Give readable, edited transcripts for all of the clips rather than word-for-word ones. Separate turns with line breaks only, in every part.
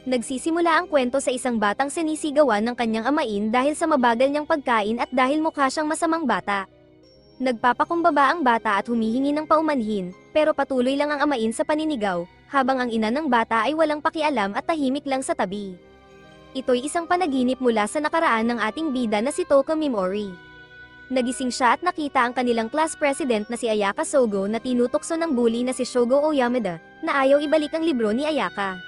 Nagsisimula ang kwento sa isang batang sinisigawan ng kanyang amain dahil sa mabagal niyang pagkain at dahil mukha siyang masamang bata. Nagpapakumbaba ang bata at humihingi ng paumanhin, pero patuloy lang ang amain sa paninigaw, habang ang ina ng bata ay walang pakialam at tahimik lang sa tabi. Ito'y isang panaginip mula sa nakaraan ng ating bida na si Toka Mimori. Nagising siya at nakita ang kanilang class president na si Ayaka Sogo na tinutokso ng bully na si Shogo Oyamada, na ayaw ibalik ang libro ni Ayaka.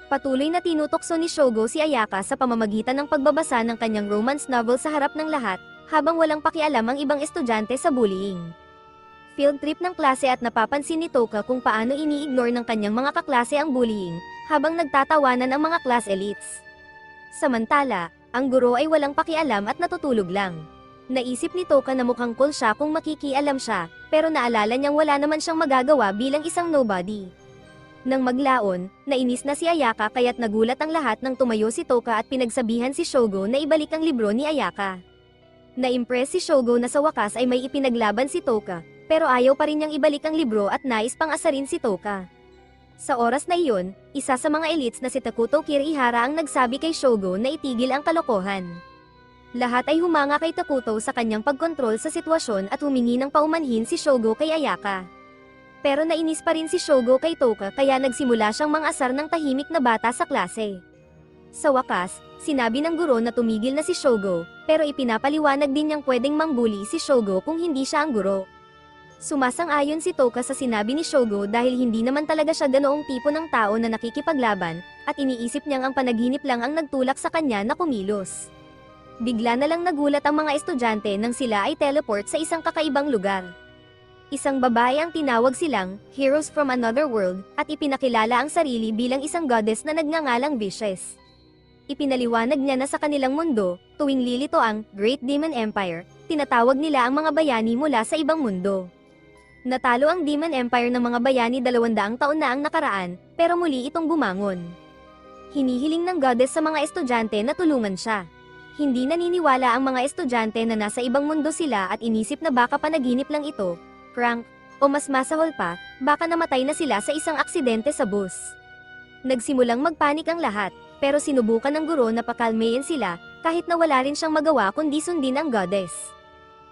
Patuloy na tinutokso ni Shogo si Ayaka sa pamamagitan ng pagbabasa ng kanyang romance novel sa harap ng lahat, habang walang pakialam ang ibang estudyante sa bullying. Field trip ng klase at napapansin ni Toka kung paano ini-ignore ng kanyang mga kaklase ang bullying, habang nagtatawanan ang mga class elites. Samantala, ang guro ay walang pakialam at natutulog lang. Naisip ni Toka na mukhang cool siya kung makikialam siya, pero naalala niyang wala naman siyang magagawa bilang isang nobody. Nang maglaon, nainis na si Ayaka kaya't nagulat ang lahat nang tumayo si Toka at pinagsabihan si Shogo na ibalik ang libro ni Ayaka. Na-impress si Shogo na sa wakas ay may ipinaglaban si Toka, pero ayaw pa rin niyang ibalik ang libro at nais pang asarin si Toka. Sa oras na iyon, isa sa mga elites na si Takuto Kirihara ang nagsabi kay Shogo na itigil ang kalokohan. Lahat ay humanga kay Takuto sa kanyang pagkontrol sa sitwasyon at humingi ng paumanhin si Shogo kay Ayaka. Pero nainis pa rin si Shogo kay Toka kaya nagsimula siyang mangasar ng tahimik na bata sa klase. Sa wakas, sinabi ng guro na tumigil na si Shogo, pero ipinapaliwanag din niyang pwedeng mangbully si Shogo kung hindi siya ang guro. Sumasang-ayon si Toka sa sinabi ni Shogo dahil hindi naman talaga siya ganoong tipo ng tao na nakikipaglaban, at iniisip niyang ang panaginip lang ang nagtulak sa kanya na kumilos. Bigla na lang nagulat ang mga estudyante nang sila ay teleport sa isang kakaibang lugar. Isang babae ang tinawag silang Heroes from Another World, at ipinakilala ang sarili bilang isang goddess na nagngangalang Vicious. Ipinaliwanag niya na sa kanilang mundo, tuwing lilito ang Great Demon Empire, tinatawag nila ang mga bayani mula sa ibang mundo. Natalo ang Demon Empire ng mga bayani 200 taon na ang nakaraan, pero muli itong bumangon. Hinihiling ng goddess sa mga estudyante na tulungan siya. Hindi naniniwala ang mga estudyante na nasa ibang mundo sila at inisip na baka panaginip lang ito, prank, o mas masahol pa, baka namatay na sila sa isang aksidente sa bus. Nagsimulang magpanik ang lahat, pero sinubukan ng guro na pakalmayin sila, kahit na wala rin siyang magawa kundi sundin ang goddess.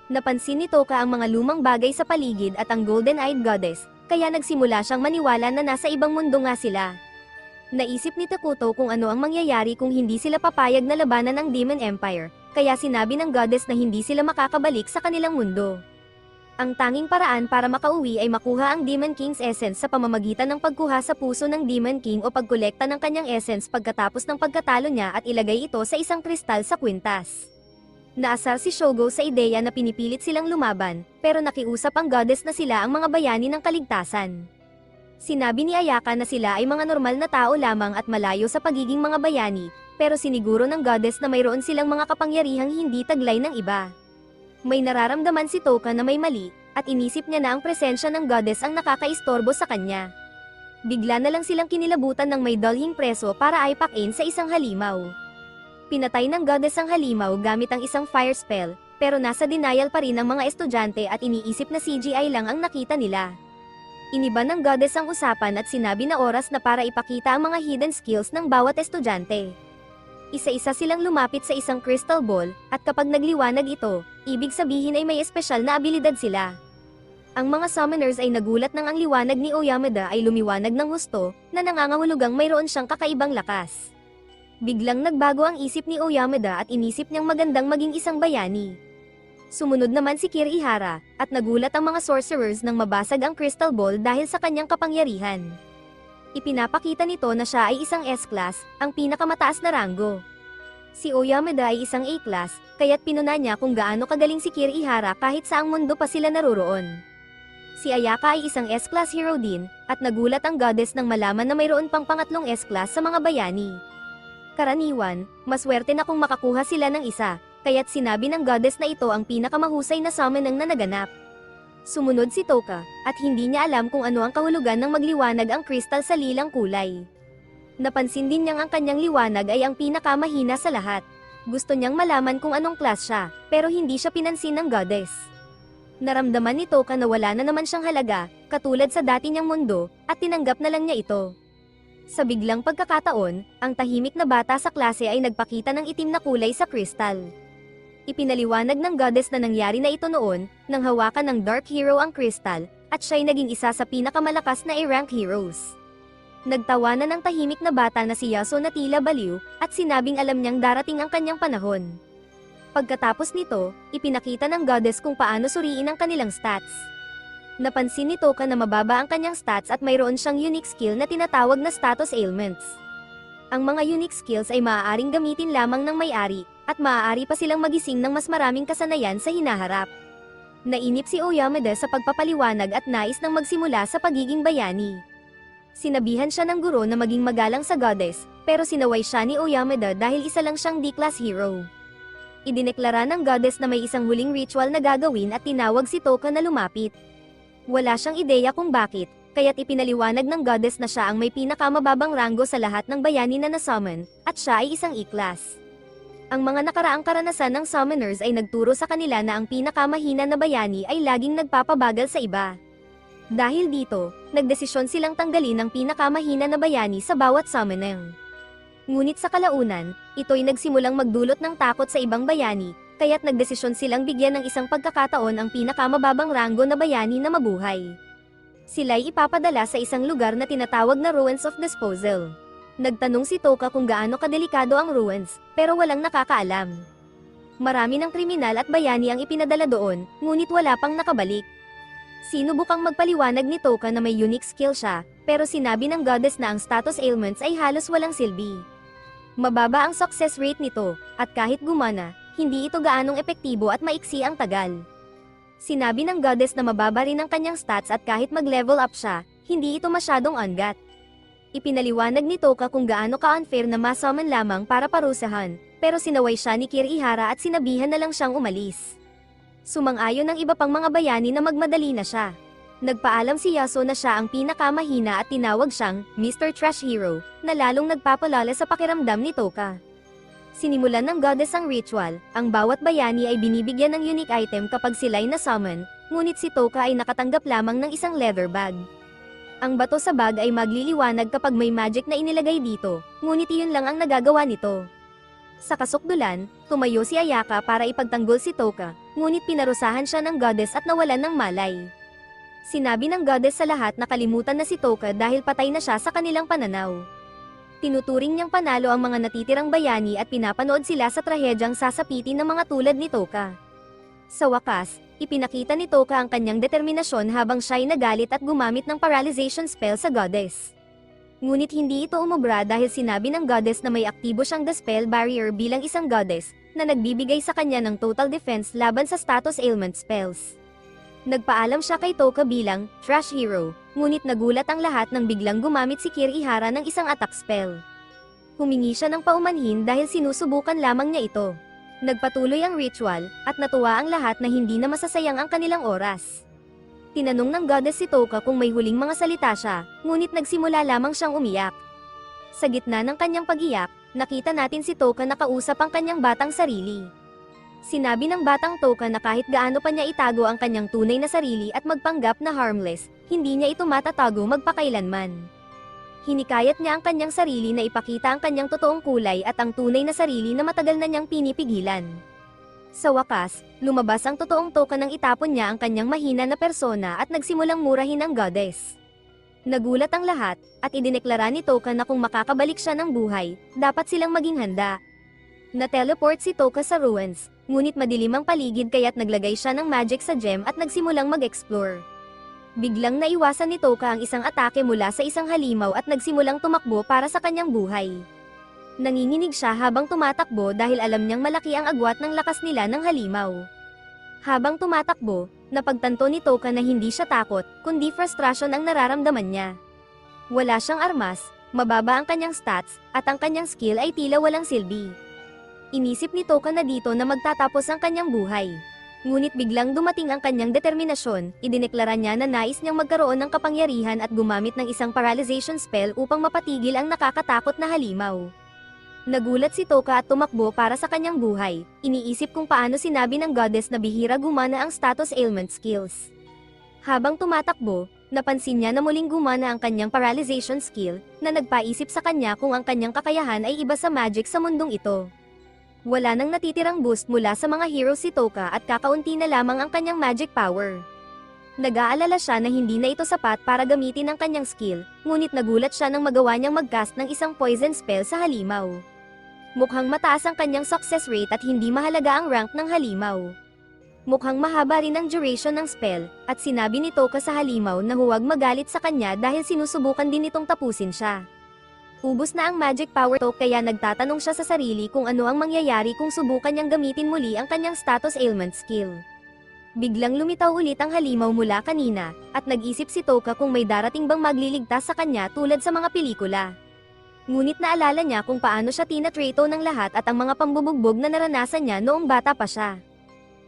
Napansin ni Toka ang mga lumang bagay sa paligid at ang golden-eyed goddess, kaya nagsimula siyang maniwala na nasa ibang mundo nga sila. Naisip ni Takuto kung ano ang mangyayari kung hindi sila papayag na labanan ang Demon Empire, kaya sinabi ng goddess na hindi sila makakabalik sa kanilang mundo. Ang tanging paraan para makauwi ay makuha ang Demon King's essence sa pamamagitan ng pagkuha sa puso ng Demon King o pagkolekta ng kanyang essence pagkatapos ng pagkatalo niya at ilagay ito sa isang kristal sa kwintas. Naasar si Shogo sa ideya na pinipilit silang lumaban, pero nakiusap ang goddess na sila ang mga bayani ng kaligtasan. Sinabi ni Ayaka na sila ay mga normal na tao lamang at malayo sa pagiging mga bayani, pero siniguro ng goddess na mayroon silang mga kapangyarihang hindi taglay ng iba. May nararamdaman si Toka na may mali, at inisip niya na ang presensya ng goddess ang nakakaistorbo sa kanya. Bigla na lang silang kinilabutan ng may dalhing preso para aipakin sa isang halimaw. Pinatay ng goddess ang halimaw gamit ang isang fire spell, pero nasa denial pa rin ang mga estudyante at iniisip na CGI lang ang nakita nila. Iniba ng goddess ang usapan at sinabi na oras na para ipakita ang mga hidden skills ng bawat estudyante. Isa-isa silang lumapit sa isang crystal ball, at kapag nagliwanag ito, ibig sabihin ay may espesyal na abilidad sila. Ang mga summoners ay nagulat nang ang liwanag ni Oyamada ay lumiwanag ng husto, na nangangahulugang mayroon siyang kakaibang lakas. Biglang nagbago ang isip ni Oyamada at inisip niyang magandang maging isang bayani. Sumunod naman si Kirihara, at nagulat ang mga sorcerers nang mabasag ang crystal ball dahil sa kanyang kapangyarihan. Ipinapakita nito na siya ay isang S-class, ang pinakamataas na ranggo. Si Oyamada ay isang A-class, kaya't pinuna niya kung gaano kagaling si Kirihara kahit saang mundo pa sila naroroon. Si Ayaka ay isang S-class hero din, at nagulat ang goddess nang malaman na mayroon pang pangatlong S-class sa mga bayani. Karaniwan, maswerte na kung makakuha sila ng isa, kaya't sinabi ng goddess na ito ang pinakamahusay na summoning na naganap. Sumunod si Toka, at hindi niya alam kung ano ang kahulugan ng magliwanag ang kristal sa lilang kulay. Napansin din niyang ang kanyang liwanag ay ang pinakamahina sa lahat. Gusto niyang malaman kung anong class siya, pero hindi siya pinansin ng goddess. Naramdaman ni Toka na wala na naman siyang halaga, katulad sa dati niyang mundo, at tinanggap na lang niya ito. Sa biglang pagkakataon, ang tahimik na bata sa klase ay nagpakita ng itim na kulay sa kristal. Ipinaliwanag ng goddess na nangyari na ito noon, nang hawakan ng Dark Hero ang kristal, at siya'y naging isa sa pinakamalakas na A-rank heroes. Nagtawanan ng tahimik na bata na si Yasuo na tila baliw, at sinabing alam niyang darating ang kanyang panahon. Pagkatapos nito, ipinakita ng goddess kung paano suriin ang kanilang stats. Napansin ni Toka na mababa ang kanyang stats at mayroon siyang unique skill na tinatawag na status ailments. Ang mga unique skills ay maaaring gamitin lamang ng may-ari, at maaari pa silang magising ng mas maraming kasanayan sa hinaharap. Nainip si Oyameda sa pagpapaliwanag at nais nang magsimula sa pagiging bayani. Sinabihan siya ng guro na maging magalang sa goddess, pero sinaway siya ni Oyameda dahil isa lang siyang D-class hero. Idineklara ng goddess na may isang huling ritual na gagawin at tinawag si Toka na lumapit. Wala siyang ideya kung bakit, kaya't ipinaliwanag ng goddess na siya ang may pinakamababang ranggo sa lahat ng bayani na na-summon, at siya ay isang E-class. Ang mga nakaraang karanasan ng summoners ay nagturo sa kanila na ang pinakamahina na bayani ay laging nagpapabagal sa iba. Dahil dito, nagdesisyon silang tanggalin ang pinakamahina na bayani sa bawat summoning. Ngunit sa kalaunan, ito'y nagsimulang magdulot ng takot sa ibang bayani, kaya't nagdesisyon silang bigyan ng isang pagkakataon ang pinakamababang ranggo na bayani na mabuhay. Sila'y ipapadala sa isang lugar na tinatawag na Ruins of Disposal. Nagtanong si Toka kung gaano kadelikado ang ruins, pero walang nakakaalam. Marami ng kriminal at bayani ang ipinadala doon, ngunit wala pang nakabalik. Sinubukang magpaliwanag ni Toka na may unique skill siya, pero sinabi ng goddess na ang status ailments ay halos walang silbi. Mababa ang success rate nito, at kahit gumana, hindi ito gaanong epektibo at maiksi ang tagal. Sinabi ng goddess na mababa rin ang kanyang stats at kahit mag-level up siya, hindi ito masyadong ungat. Ipinaliwanag ni Toka kung gaano ka-unfair na ma-summon lamang para parusahan, pero sinaway siya ni Kirihara at sinabihan na lang siyang umalis. Sumang-ayon ng iba pang mga bayani na magmadali na siya. Nagpaalam si Yasuo na siya ang pinakamahina at tinawag siyang Mr. Trash Hero, na lalong nagpapalala sa pakiramdam ni Toka. Sinimulan ng goddess ang ritual, ang bawat bayani ay binibigyan ng unique item kapag sila'y na-summon, ngunit si Toka ay nakatanggap lamang ng isang leather bag. Ang bato sa bag ay magliliwanag kapag may magic na inilagay dito, ngunit iyon lang ang nagagawa nito. Sa kasukdulan, tumayo si Ayaka para ipagtanggol si Toka, ngunit pinarusahan siya ng goddess at nawalan ng malay. Sinabi ng goddess sa lahat na kalimutan na si Toka dahil patay na siya sa kanilang pananaw. Tinuturing niyang panalo ang mga natitirang bayani at pinapanood sila sa trahedyang sasapitin ng mga tulad ni Toka. Sa wakas, ipinakita ni Toka ang kanyang determinasyon habang siya'y nagalit at gumamit ng paralyzation spell sa goddess. Ngunit hindi ito umubra dahil sinabi ng goddess na may aktibo siyang dispel barrier bilang isang goddess, na nagbibigay sa kanya ng total defense laban sa status ailment spells. Nagpaalam siya kay Toka bilang Trash Hero, ngunit nagulat ang lahat nang biglang gumamit si Kirihara ng isang attack spell. Humingi siya ng paumanhin dahil sinusubukan lamang niya ito. Nagpatuloy ang ritual, at natuwa ang lahat na hindi na masasayang ang kanilang oras. Tinanong ng goddess si Toka kung may huling mga salita siya, ngunit nagsimula lamang siyang umiyak. Sa gitna ng kanyang pag-iyak, nakita natin si Toka na kausap ang kanyang batang sarili. Sinabi ng batang Toka na kahit gaano pa niya itago ang kanyang tunay na sarili at magpanggap na harmless, hindi niya ito matatago magpakailanman. Hinikayat niya ang kanyang sarili na ipakita ang kanyang totoong kulay at ang tunay na sarili na matagal na niyang pinipigilan. Sa wakas, lumabas ang totoong Toka nang itapon niya ang kanyang mahina na persona at nagsimulang murahin ang goddess. Nagulat ang lahat, at idineklara ni Toka na kung makakabalik siya ng buhay, dapat silang maging handa. Na-teleport si Toka sa ruins, ngunit madilim ang paligid kaya't naglagay siya ng magic sa gem at nagsimulang mag-explore. Biglang naiwasan ni Toka ang isang atake mula sa isang halimaw at nagsimulang tumakbo para sa kanyang buhay. Nanginginig siya habang tumatakbo dahil alam niyang malaki ang agwat ng lakas nila ng halimaw. Habang tumatakbo, napagtanto ni Toka na hindi siya takot, kundi frustration ang nararamdaman niya. Wala siyang armas, mababa ang kanyang stats, at ang kanyang skill ay tila walang silbi. Inisip ni Toka na dito na magtatapos ang kanyang buhay. Ngunit biglang dumating ang kanyang determinasyon, idineklara niya na nais niyang magkaroon ng kapangyarihan at gumamit ng isang paralyzation spell upang mapatigil ang nakakatakot na halimaw. Nagulat si Toka at tumakbo para sa kanyang buhay, iniisip kung paano sinabi ng goddess na bihira gumana ang status ailment skills. Habang tumatakbo, Napansin niya na muling gumana ang kanyang paralyzation skill, na nagpaisip sa kanya kung ang kanyang kakayahan ay iba sa magic sa mundong ito. Wala nang natitirang boost mula sa mga heroes si Toka at kakaunti na lamang ang kanyang magic power. Nag-aalala siya na hindi na ito sapat para gamitin ang kanyang skill, ngunit nagulat siya nang magawa niyang mag-cast ng isang poison spell sa halimaw. Mukhang mataas ang kanyang success rate at hindi mahalaga ang rank ng halimaw. Mukhang mahaba rin ang duration ng spell, at sinabi ni Toka sa halimaw na huwag magalit sa kanya dahil sinusubukan din itong tapusin siya. Ubos na ang magic power to kaya nagtatanong siya sa sarili kung ano ang mangyayari kung subukan niyang gamitin muli ang kanyang status ailment skill. Biglang lumitaw ulit ang halimaw mula kanina, at nag-isip si Toka kung may darating bang magliligtas sa kanya tulad sa mga pelikula. Ngunit naalala niya kung paano siya tinatrato ng lahat at ang mga pambubugbog na naranasan niya noong bata pa siya.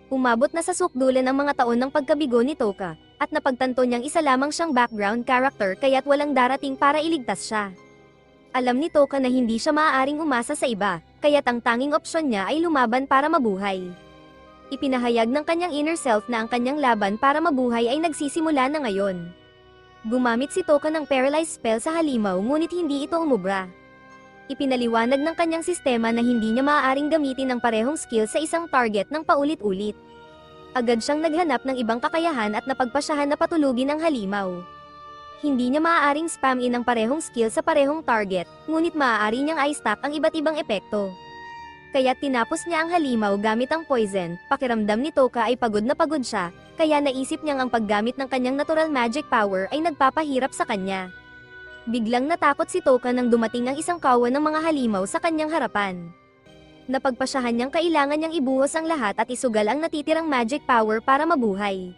Umabot na sa sukdulan ang mga taon ng pagkabigo ni Toka, at napagtanto niyang isa lamang siyang background character kaya't walang darating para iligtas siya. Alam ni Toka na hindi siya maaaring umasa sa iba, kaya't ang tanging opsyon niya ay lumaban para mabuhay. Ipinahayag ng kanyang inner self na ang kanyang laban para mabuhay ay nagsisimula na ngayon. Gumamit si Toka ng paralyzed spell sa halimaw ngunit hindi ito umubra. Ipinaliwanag ng kanyang sistema na hindi niya maaaring gamitin ang parehong skill sa isang target ng paulit-ulit. Agad siyang naghanap ng ibang kakayahan at napagpasyahan na patulugin ang halimaw. Hindi niya maaaring spam in ang parehong skill sa parehong target, ngunit maaari niyang i-stack ang iba't ibang epekto. Kaya tinapos niya ang halimaw gamit ang poison, pakiramdam ni Toka ay pagod na pagod siya, kaya naisip niyang ang paggamit ng kanyang natural magic power ay nagpapahirap sa kanya. Biglang natakot si Toka nang dumating ang isang kawan ng mga halimaw sa kanyang harapan. Napagpasyahan niyang kailangan niyang ibuhos ang lahat at isugal ang natitirang magic power para mabuhay.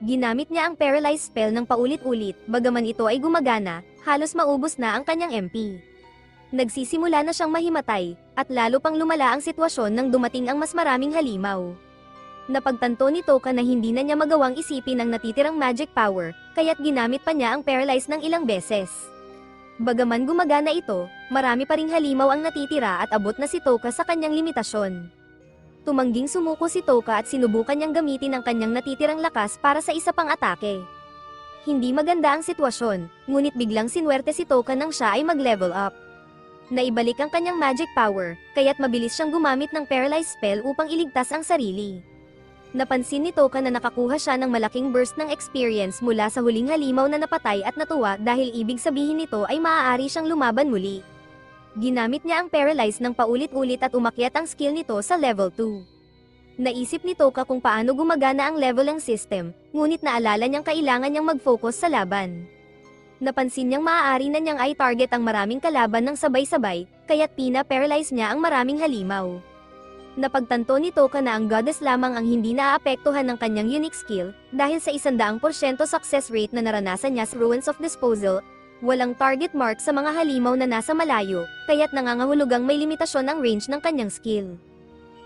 Ginamit niya ang paralyzed spell ng paulit-ulit, bagaman ito ay gumagana, halos maubos na ang kanyang MP. Nagsisimula na siyang mahimatay, at lalo pang lumala ang sitwasyon nang dumating ang mas maraming halimaw. Napagtanto ni Toka na hindi na niya magawang isipin ang natitirang magic power, kaya't ginamit pa niya ang paralyze ng ilang beses. Bagaman gumagana ito, marami pa ring halimaw ang natitira at abot na si Toka sa kanyang limitasyon. Tumangging sumuko si Toka at sinubukan niyang gamitin ang kanyang natitirang lakas para sa isa pang atake. Hindi maganda ang sitwasyon, ngunit biglang sinwerte si Toka nang siya ay mag-level up. Naibalik ang kanyang magic power, kaya't mabilis siyang gumamit ng paralyzed spell upang iligtas ang sarili. Napansin ni Toka na nakakuha siya ng malaking burst ng experience mula sa huling halimaw na napatay at natuwa dahil ibig sabihin nito ay maaari siyang lumaban muli. Ginamit niya ang paralyze ng paulit-ulit at umakyat ang skill nito sa level 2. Naisip ni Toka kung paano gumagana ang leveling system, ngunit naalala niyang kailangan niyang mag-focus sa laban. Napansin niyang maaari na niyang i-target ang maraming kalaban ng sabay-sabay, kaya't pina-paralyze niya ang maraming halimaw. Napagtanto ni Toka na ang goddess lamang ang hindi naaapektuhan ng kanyang unique skill, dahil sa 100% success rate na naranasan niya sa Ruins of Disposal, walang target mark sa mga halimaw na nasa malayo, kaya't nangangahulugang may limitasyon ang range ng kanyang skill.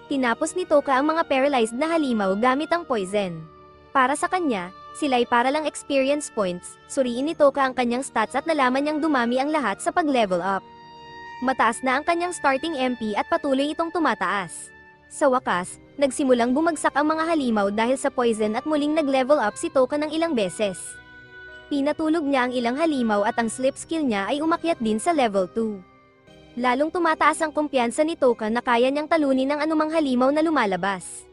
Tinapos ni Toka ang mga paralyzed na halimaw gamit ang poison. Para sa kanya, sila'y para lang experience points, suriin ni Toka ang kanyang stats at nalaman niyang dumami ang lahat sa pag-level up. Mataas na ang kanyang starting MP at patuloy itong tumataas. Sa wakas, nagsimulang bumagsak ang mga halimaw dahil sa poison at muling nag-level up si Toka ng ilang beses. Pinatulog niya ang ilang halimaw at ang slip skill niya ay umakyat din sa level 2. Lalong tumataas ang kumpiyansa ni Toka na kaya niyang talunin ang anumang halimaw na lumalabas.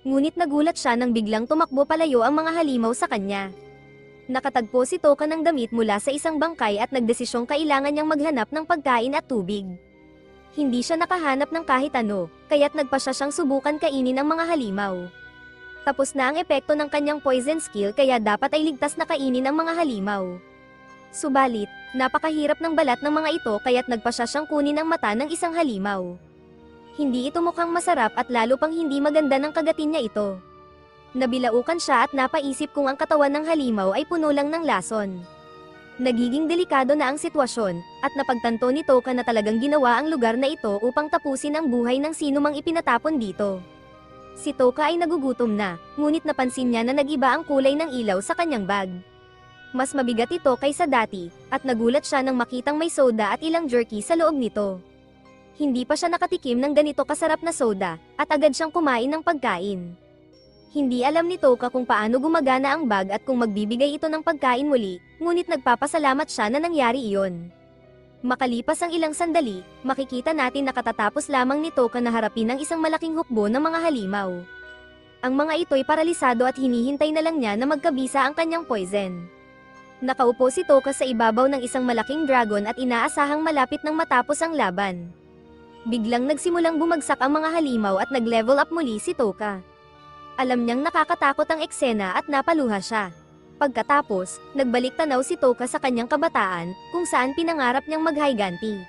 Ngunit nagulat siya nang biglang tumakbo palayo ang mga halimaw sa kanya. Nakatagpo si Toka ng damit mula sa isang bangkay at nagdesisyong kailangan niyang maghanap ng pagkain at tubig. Hindi siya nakahanap ng kahit ano, kaya't nagpasya siyang subukan kainin ang mga halimaw. Tapos na ang epekto ng kanyang poison skill kaya dapat ay ligtas na kainin ang mga halimaw. Subalit, napakahirap ng balat ng mga ito kaya't nagpasya siyang kunin ang mata ng isang halimaw. Hindi ito mukhang masarap at lalo pang hindi maganda ng kagatin niya ito. Nabilaukan siya at napaisip kung ang katawan ng halimaw ay puno lang ng lason. Nagiging delikado na ang sitwasyon, at napagtanto ni Toka na talagang ginawa ang lugar na ito upang tapusin ang buhay ng sinumang ipinatapon dito. Si Toka ay nagugutom na, ngunit napansin niya na nag-iba ang kulay ng ilaw sa kanyang bag. Mas mabigat ito kaysa dati, at nagulat siya nang makitang may soda at ilang jerky sa loob nito. Hindi pa siya nakatikim ng ganito kasarap na soda, at agad siyang kumain ng pagkain. Hindi alam ni Toka kung paano gumagana ang bag at kung magbibigay ito ng pagkain muli, ngunit nagpapasalamat siya na nangyari iyon. Makalipas ang ilang sandali, makikita natin na katatapos lamang ni Toka na harapin ang isang malaking hukbo ng mga halimaw. Ang mga ito'y paralisado at hinihintay na lang niya na magkabisa ang kanyang poison. Nakaupo si Toka sa ibabaw ng isang malaking dragon at inaasahang malapit nang matapos ang laban. Biglang nagsimulang bumagsak ang mga halimaw at nag-level up muli si Toka. Alam niyang nakakatakot ang eksena at napaluha siya. Pagkatapos, nagbalik tanaw si Toka sa kanyang kabataan, kung saan pinangarap niyang mag-Higante.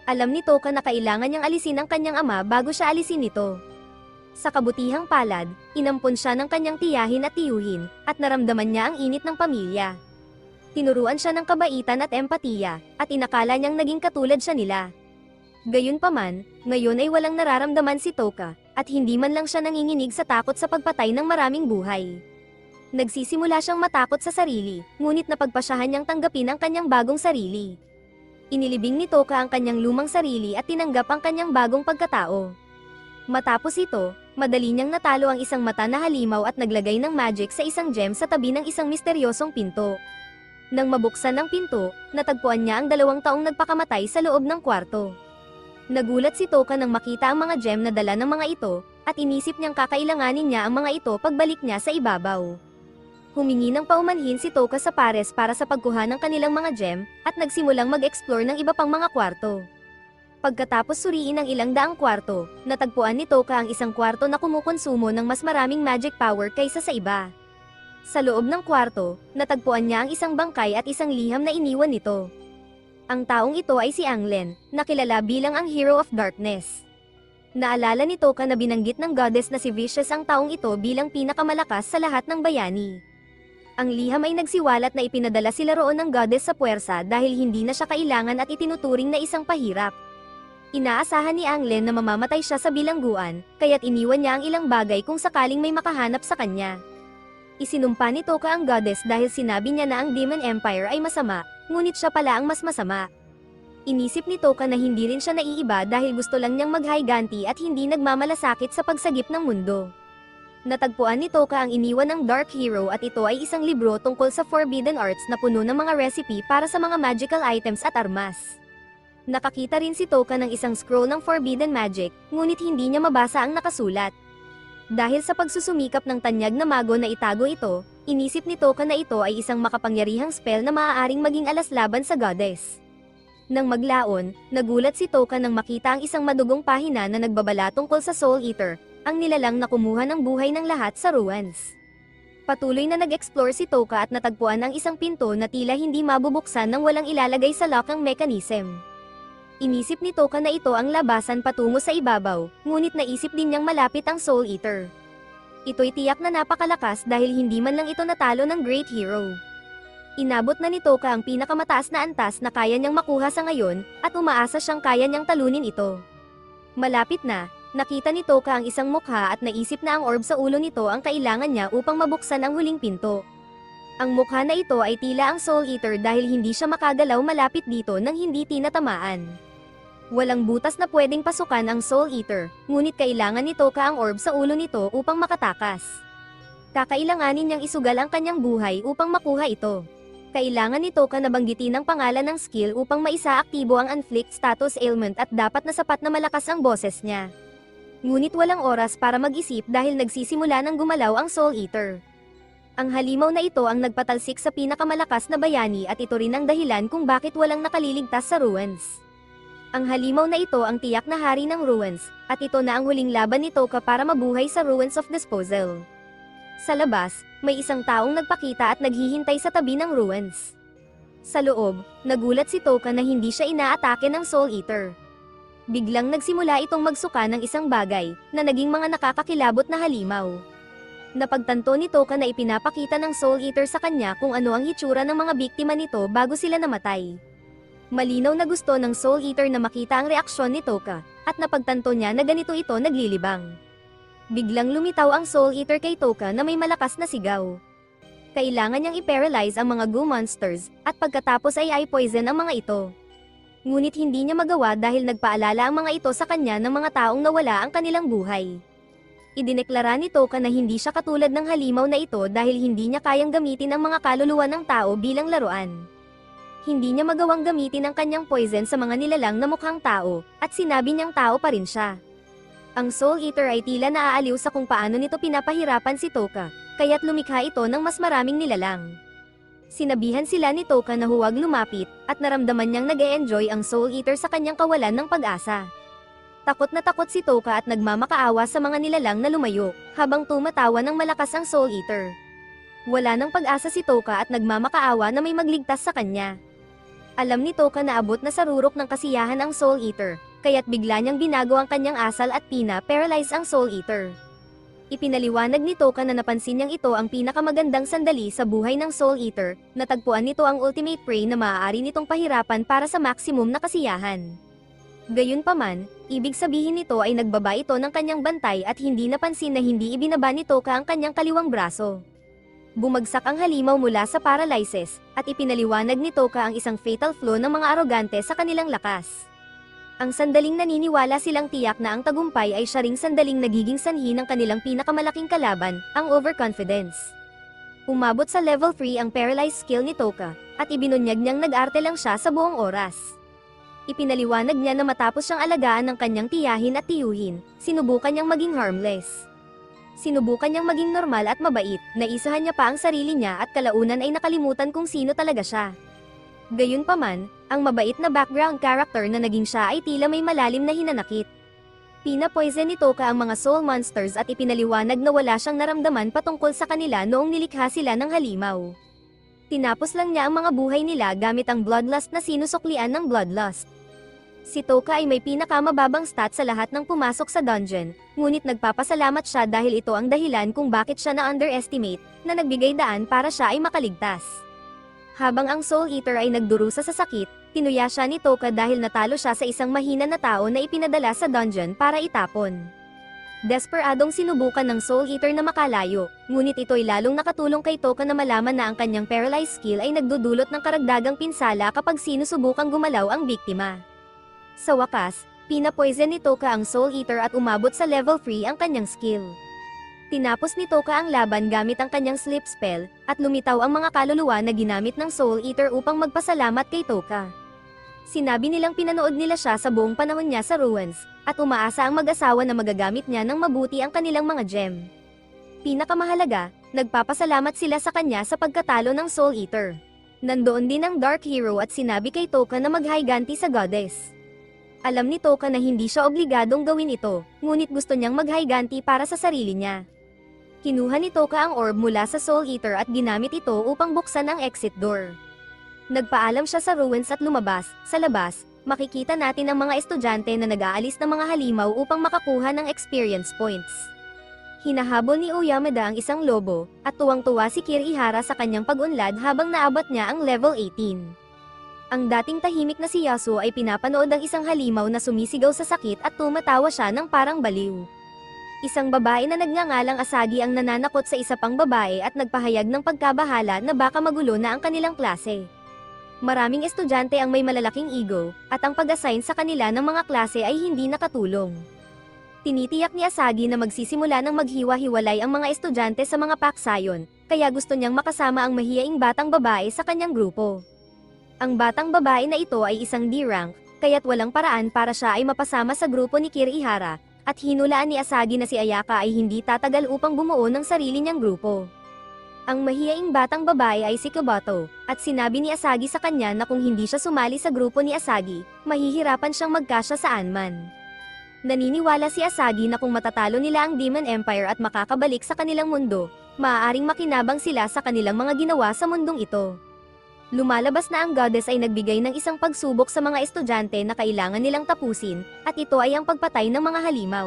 Alam ni Toka na kailangan niyang alisin ang kanyang ama bago siya alisin ito. Sa kabutihang palad, inampon siya ng kanyang tiyahin at tiyuhin, at naramdaman niya ang init ng pamilya. Tinuruan siya ng kabaitan at empatiya, at inakala niyang naging katulad siya nila. Gayunpaman, ngayon ay walang nararamdaman si Toka, at hindi man lang siya nanginginig sa takot sa pagpatay ng maraming buhay. Nagsisimula siyang matakot sa sarili, ngunit napagpasyahan niyang tanggapin ang kanyang bagong sarili. Inilibing ni Toka ang kanyang lumang sarili at tinanggap ang kanyang bagong pagkatao. Matapos ito, madali niyang natalo ang isang mata na halimaw at naglagay ng magic sa isang gem sa tabi ng isang misteryosong pinto. Nang mabuksan ang pinto, natagpuan niya ang 2 taong nagpakamatay sa loob ng kwarto. Nagulat si Toka nang makita ang mga gem na dala ng mga ito, at inisip niyang kakailanganin niya ang mga ito pagbalik niya sa ibabaw. Humingi ng paumanhin si Toka sa pares para sa pagkuha ng kanilang mga gem, at nagsimulang mag-explore ng iba pang mga kwarto. Pagkatapos suriin ang ilang daang kwarto, natagpuan ni Toka ang isang kwarto na kumukonsumo ng mas maraming magic power kaysa sa iba. Sa loob ng kwarto, natagpuan niya ang isang bangkay at isang liham na iniwan nito. Ang taong ito ay si Anglen, na kilala bilang ang Hero of Darkness. Naalala ni Toka na binanggit ng goddess na si Vicious ang taong ito bilang pinakamalakas sa lahat ng bayani. Ang liham ay nagsiwalat na ipinadala sila roon ng goddess sa puwersa dahil hindi na siya kailangan at itinuturing na isang pahirap. Inaasahan ni Anglen na mamamatay siya sa bilangguan, kaya't iniwan niya ang ilang bagay kung sakaling may makahanap sa kanya. Isinumpa ni Toka ang goddess dahil sinabi niya na ang Demon Empire ay masama, ngunit siya pala ang mas masama. Inisip ni Toka na hindi rin siya naiiba dahil gusto lang niyang mag-Higante at hindi nagmamalasakit sa pagsagip ng mundo. Natagpuan ni Toka ang iniwan ng Dark Hero at ito ay isang libro tungkol sa Forbidden Arts na puno ng mga recipe para sa mga magical items at armas. Nakakita rin si Toka ng isang scroll ng Forbidden Magic, ngunit hindi niya mabasa ang nakasulat. Dahil sa pagsusumikap ng tanyag na mago na itago ito, inisip ni Toka na ito ay isang makapangyarihang spell na maaaring maging alas laban sa goddess. Nang maglaon, nagulat si Toka nang makita ang isang madugong pahina na nagbabala tungkol sa Soul Eater, ang nilalang na kumuha ng buhay ng lahat sa ruins. Patuloy na nag-explore si Toka at natagpuan ang isang pinto na tila hindi mabubuksan nang walang ilalagay sa lock ang mechanism. Inisip ni Toka na ito ang labasan patungo sa ibabaw, ngunit naisip din niyang malapit ang Soul Eater. Ito'y tiyak na napakalakas dahil hindi man lang ito natalo ng Great Hero. Inabot na ni Toka ang pinakamataas na antas na kaya niyang makuha sa ngayon, at umaasa siyang kaya niyang talunin ito. Malapit na, nakita ni Toka ang isang mukha at naisip na ang orb sa ulo nito ang kailangan niya upang mabuksan ang huling pinto. Ang mukha na ito ay tila ang Soul Eater dahil hindi siya makagalaw malapit dito nang hindi tinatamaan. Walang butas na pwedeng pasukan ang Soul Eater, ngunit kailangan ni Toka ang orb sa ulo nito upang makatakas. Kakailanganin niyang isugal ang kanyang buhay upang makuha ito. Kailangan ni Toka na banggitin ang pangalan ng skill upang maisaaktibo ang Inflict Status Ailment at dapat na sapat na malakas ang boses niya. Ngunit walang oras para mag-isip dahil nagsisimula ng gumalaw ang Soul Eater. Ang halimaw na ito ang nagpatalsik sa pinakamalakas na bayani at ito rin ang dahilan kung bakit walang nakaliligtas sa ruins. Ang halimaw na ito ang tiyak na hari ng ruins, at ito na ang huling laban ni Toka para mabuhay sa Ruins of Disposal. Sa labas, may isang taong nagpakita at naghihintay sa tabi ng ruins. Sa loob, nagulat si Toka na hindi siya inaatake ng Soul Eater. Biglang nagsimula itong magsuka ng isang bagay, na naging mga nakakakilabot na halimaw. Napagtanto ni Toka na ipinapakita ng Soul Eater sa kanya kung ano ang hitsura ng mga biktima nito bago sila namatay. Malinaw na gusto ng Soul Eater na makita ang reaksyon ni Toka, at napagtanto niya na ganito ito naglilibang. Biglang lumitaw ang Soul Eater kay Toka na may malakas na sigaw. Kailangan niyang i-paralyze ang mga goo monsters, at pagkatapos ay i-poison ang mga ito. Ngunit hindi niya magawa dahil nagpaalala ang mga ito sa kanya ng mga taong nawala ang kanilang buhay. Idineklara ni Toka na hindi siya katulad ng halimaw na ito dahil hindi niya kayang gamitin ang mga kaluluwa ng tao bilang laruan. Hindi niya magawang gamitin ang kanyang poison sa mga nilalang na mukhang tao, at sinabi niyang tao pa rin siya. Ang Soul Eater ay tila naaaliw sa kung paano nito pinapahirapan si Toka, kaya't lumikha ito ng mas maraming nilalang. Sinabihan sila ni Toka na huwag lumapit, at naramdaman niyang nag-e-enjoy ang Soul Eater sa kanyang kawalan ng pag-asa. Takot na takot si Toka at nagmamakaawa sa mga nilalang na lumayo, habang tumatawa ng malakas ang Soul Eater. Wala nang pag-asa si Toka at nagmamakaawa na may magligtas sa kanya. Alam ni Toka na abot na sa rurok ng kasiyahan ang Soul Eater, kaya't bigla niyang binago ang kanyang asal at pina-paralyze ang Soul Eater. Ipinaliwanag ni Toka na napansin niyang ito ang pinakamagandang sandali sa buhay ng Soul Eater, natagpuan nito ang ultimate prey na maaari nitong pahirapan para sa maximum na kasiyahan. Gayunpaman, ibig sabihin nito ay nagbaba ito ng kanyang bantay at hindi napansin na hindi ibinaba ni Toka ang kanyang kaliwang braso. Bumagsak ang halimaw mula sa paralysis, at ipinaliwanag ni Toka ang isang fatal flaw ng mga arogante sa kanilang lakas. Ang sandaling naniniwala silang tiyak na ang tagumpay ay siya ring sandaling nagiging sanhi ng kanilang pinakamalaking kalaban, ang overconfidence. Umabot sa level 3 ang paralyzed skill ni Toka, at ibinunyag niyang nag-arte lang siya sa buong oras. Ipinaliwanag niya na matapos siyang alagaan ng kanyang tiyahin at tiyuhin, sinubukan niyang maging harmless. Sinubukan niyang maging normal at mabait, naisahan niya pa ang sarili niya at kalaunan ay nakalimutan kung sino talaga siya. Gayunpaman, ang mabait na background character na naging siya ay tila may malalim na hinanakit. Pina-poison ni Toka ang mga soul monsters at ipinaliwanag na wala siyang naramdaman patungkol sa kanila noong nilikha sila ng halimaw. Tinapos lang niya ang mga buhay nila gamit ang bloodlust na sinusuklian ng bloodlust. Si Toka ay may pinakamababang stat sa lahat ng pumasok sa dungeon, ngunit nagpapasalamat siya dahil ito ang dahilan kung bakit siya na-underestimate, na nagbigay daan para siya ay makaligtas. Habang ang Soul Eater ay nagdurusa sa sakit, tinuya siya ni Toka dahil natalo siya sa isang mahina na tao na ipinadala sa dungeon para itapon. Desperadong sinubukan ng Soul Eater na makalayo, ngunit ito'y lalong nakatulong kay Toka na malaman na ang kanyang paralyzed skill ay nagdudulot ng karagdagang pinsala kapag sinusubukang gumalaw ang biktima. Sa wakas, pina-poison ni Toka ang Soul Eater at umabot sa level 3 ang kanyang skill. Tinapos ni Toka ang laban gamit ang kanyang sleep spell, at lumitaw ang mga kaluluwa na ginamit ng Soul Eater upang magpasalamat kay Toka. Sinabi nilang pinanood nila siya sa buong panahon niya sa ruins, at umaasa ang mag-asawa na magagamit niya ng mabuti ang kanilang mga gem. Pinakamahalaga, nagpapasalamat sila sa kanya sa pagkatalo ng Soul Eater. Nandoon din ang Dark Hero at sinabi kay Toka na mag-higanti sa Goddess. Alam ni Toka na hindi siya obligadong gawin ito, ngunit gusto niyang mag-higanti para sa sarili niya. Kinuha ni Toka ang orb mula sa Soul Eater at ginamit ito upang buksan ang exit door. Nagpaalam siya sa ruins at lumabas. Sa labas, makikita natin ang mga estudyante na nag-aalis ng mga halimaw upang makakuha ng experience points. Hinahabol ni Oyamada ang isang lobo, at tuwang-tuwa si Kirihara sa kanyang pag-unlad habang naabot niya ang level 18. Ang dating tahimik na si Yasuo ay pinapanood ang isang halimaw na sumisigaw sa sakit at tumatawa siya ng parang baliw. Isang babae na nagngangalang Asagi ang nananakot sa isa pang babae at nagpahayag ng pagkabahala na baka magulo na ang kanilang klase. Maraming estudyante ang may malalaking ego, at ang pag-assign sa kanila ng mga klase ay hindi nakatulong. Tinitiyak ni Asagi na magsisimula ng maghiwa-hiwalay ang mga estudyante sa mga paksayon, kaya gusto niyang makasama ang mahiyaing batang babae sa kanyang grupo. Ang batang babae na ito ay isang D-rank, kaya't walang paraan para siya ay mapasama sa grupo ni Kirihara, at hinulaan ni Asagi na si Ayaka ay hindi tatagal upang bumuo ng sarili niyang grupo. Ang mahiyaing batang babae ay si Kabato, at sinabi ni Asagi sa kanya na kung hindi siya sumali sa grupo ni Asagi, mahihirapan siyang magkasya sa Anman. Naniniwala si Asagi na kung matatalo nila ang Demon Empire at makakabalik sa kanilang mundo, maaaring makinabang sila sa kanilang mga ginawa sa mundong ito. Lumalabas na ang goddess ay nagbigay ng isang pagsubok sa mga estudyante na kailangan nilang tapusin, at ito ay ang pagpatay ng mga halimaw.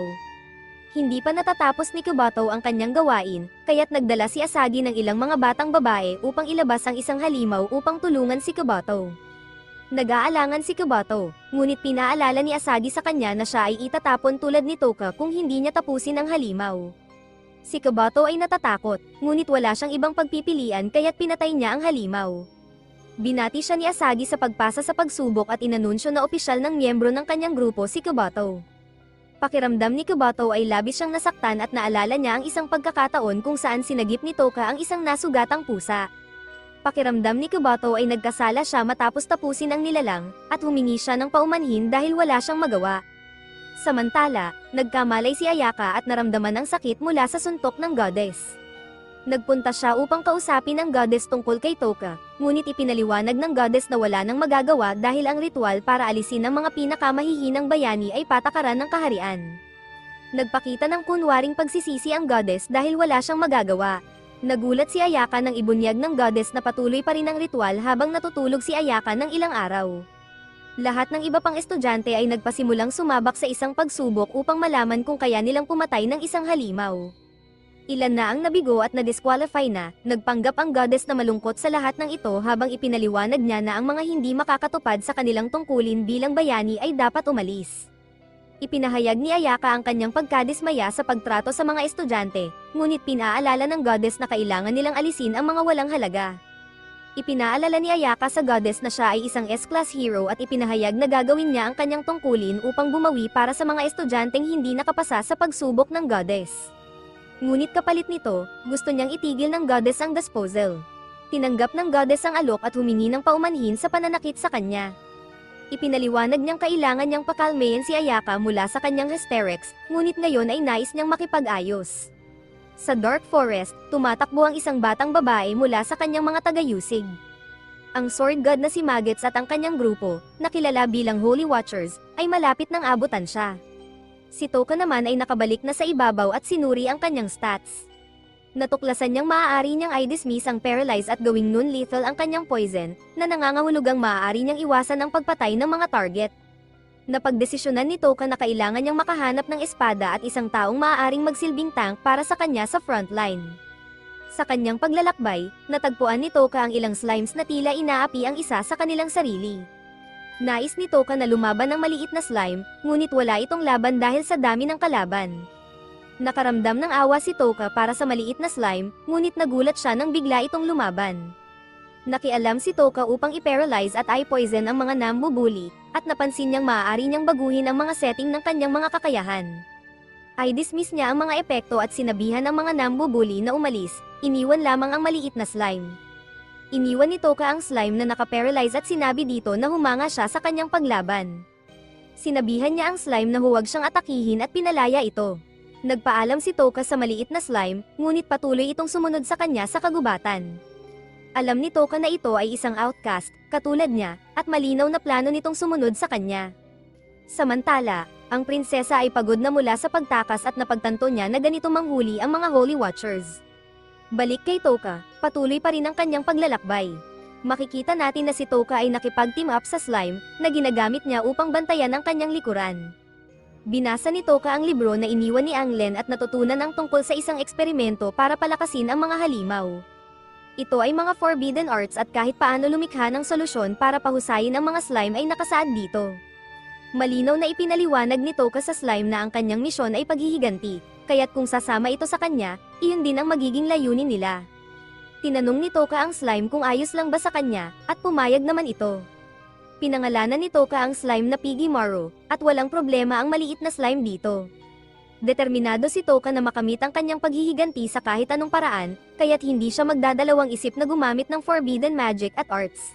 Hindi pa natatapos ni Kabato ang kanyang gawain, kaya't nagdala si Asagi ng ilang mga batang babae upang ilabas ang isang halimaw upang tulungan si Kabato. Nag-aalangan si Kabato, ngunit pinaalala ni Asagi sa kanya na siya ay itatapon tulad ni Toka kung hindi niya tapusin ang halimaw. Si Kabato ay natatakot, ngunit wala siyang ibang pagpipilian kaya't pinatay niya ang halimaw. Binati siya ni Asagi sa pagpasa sa pagsubok at inanunsyo na opisyal ng miyembro ng kanyang grupo si Kabato. Pakiramdam ni Kabuto ay labis siyang nasaktan at naalala niya ang isang pagkakataon kung saan sinagip ni Toka ang isang nasugatang pusa. Pakiramdam ni Kabuto ay nagkasala siya matapos tapusin ang nilalang, at humingi siya ng paumanhin dahil wala siyang magawa. Samantala, nagkamalay si Ayaka at naramdaman ang sakit mula sa suntok ng goddess. Nagpunta siya upang kausapin ang goddess tungkol kay Toka, ngunit ipinaliwanag ng goddess na wala nang magagawa dahil ang ritual para alisin ang mga pinakamahihinang bayani ay patakaran ng kaharian. Nagpakita ng kunwaring pagsisisi ang goddess dahil wala siyang magagawa. Nagulat si Ayaka nang ibunyag ng goddess na patuloy pa rin ang ritual habang natutulog si Ayaka ng ilang araw. Lahat ng iba pang estudyante ay nagpasimulang sumabak sa isang pagsubok upang malaman kung kaya nilang pumatay ng isang halimaw. Ilan na ang nabigo at na-disqualify na, nagpanggap ang goddess na malungkot sa lahat ng ito habang ipinaliwanag niya na ang mga hindi makakatupad sa kanilang tungkulin bilang bayani ay dapat umalis. Ipinahayag ni Ayaka ang kanyang pagkadismaya sa pagtrato sa mga estudyante, ngunit pinaalala ng goddess na kailangan nilang alisin ang mga walang halaga. Ipinaalala ni Ayaka sa goddess na siya ay isang S-class hero at ipinahayag na gagawin niya ang kanyang tungkulin upang bumawi para sa mga estudyanteng hindi nakapasa sa pagsubok ng goddess. Ngunit kapalit nito, gusto niyang itigil ng goddess ang disposal. Tinanggap ng goddess ang alok at humingi ng paumanhin sa pananakit sa kanya. Ipinaliwanag niyang kailangan niyang pakalmayin si Ayaka mula sa kanyang hysterics, ngunit ngayon ay nais niyang makipag-ayos. Sa Dark Forest, tumatakbo ang isang batang babae mula sa kanyang mga tagayusig. Ang Sword God na si Maggots at ang kanyang grupo, na kilala bilang Holy Watchers, ay malapit nang abutan siya. Si Toka naman ay nakabalik na sa ibabaw at sinuri ang kanyang stats. Natuklasan niyang maaari niyang i-dismiss ang paralyze at gawing non-lethal ang kanyang poison, na nangangahulugang maaari niyang iwasan ang pagpatay ng mga target. Napagdesisyonan ni Toka na kailangan niyang makahanap ng espada at isang taong maaaring magsilbing tank para sa kanya sa frontline. Sa kanyang paglalakbay, natagpuan ni Toka ang ilang slimes na tila inaapi ang isa sa kanilang sarili. Nais ni Toka na lumaban ng maliit na slime, ngunit wala itong laban dahil sa dami ng kalaban. Nakaramdam ng awa si Toka para sa maliit na slime, ngunit nagulat siya nang bigla itong lumaban. Nakialam si Toka upang i-paralyze at i-poison ang mga nambubuli, at napansin niyang maaari niyang baguhin ang mga setting ng kanyang mga kakayahan. I-dismiss niya ang mga epekto at sinabihan ang mga nambubuli na umalis, iniwan lamang ang maliit na slime. Iniwan ni Toka ang slime na nakaparalyze at sinabi dito na humanga siya sa kanyang paglaban. Sinabihan niya ang slime na huwag siyang atakihin at pinalaya ito. Nagpaalam si Toka sa maliit na slime, ngunit patuloy itong sumunod sa kanya sa kagubatan. Alam ni Toka na ito ay isang outcast, katulad niya, at malinaw na plano nitong sumunod sa kanya. Samantala, ang prinsesa ay pagod na mula sa pagtakas at napagtanto niya na ganito manghuli ang mga Holy Watchers. Balik kay Toka, patuloy pa rin ang kanyang paglalakbay. Makikita natin na si Toka ay nakipag-team up sa slime, na ginagamit niya upang bantayan ang kanyang likuran. Binasa ni Toka ang libro na iniwan ni Anglen at natutunan ang tungkol sa isang eksperimento para palakasin ang mga halimaw. Ito ay mga forbidden arts at kahit paano lumikha ng solusyon para pahusayin ang mga slime ay nakasaad dito. Malinaw na ipinaliwanag ni Toka sa slime na ang kanyang misyon ay paghihiganti, kaya't kung sasama ito sa kanya, iyon din ang magiging layunin nila. Tinanong ni Toka ang slime kung ayos lang ba sa kanya, at pumayag naman ito. Pinangalanan ni Toka ang slime na Piggy Marrow, at walang problema ang maliit na slime dito. Determinado si Toka na makamit ang kanyang paghihiganti sa kahit anong paraan, kaya't hindi siya magdadalawang isip na gumamit ng forbidden magic at arts.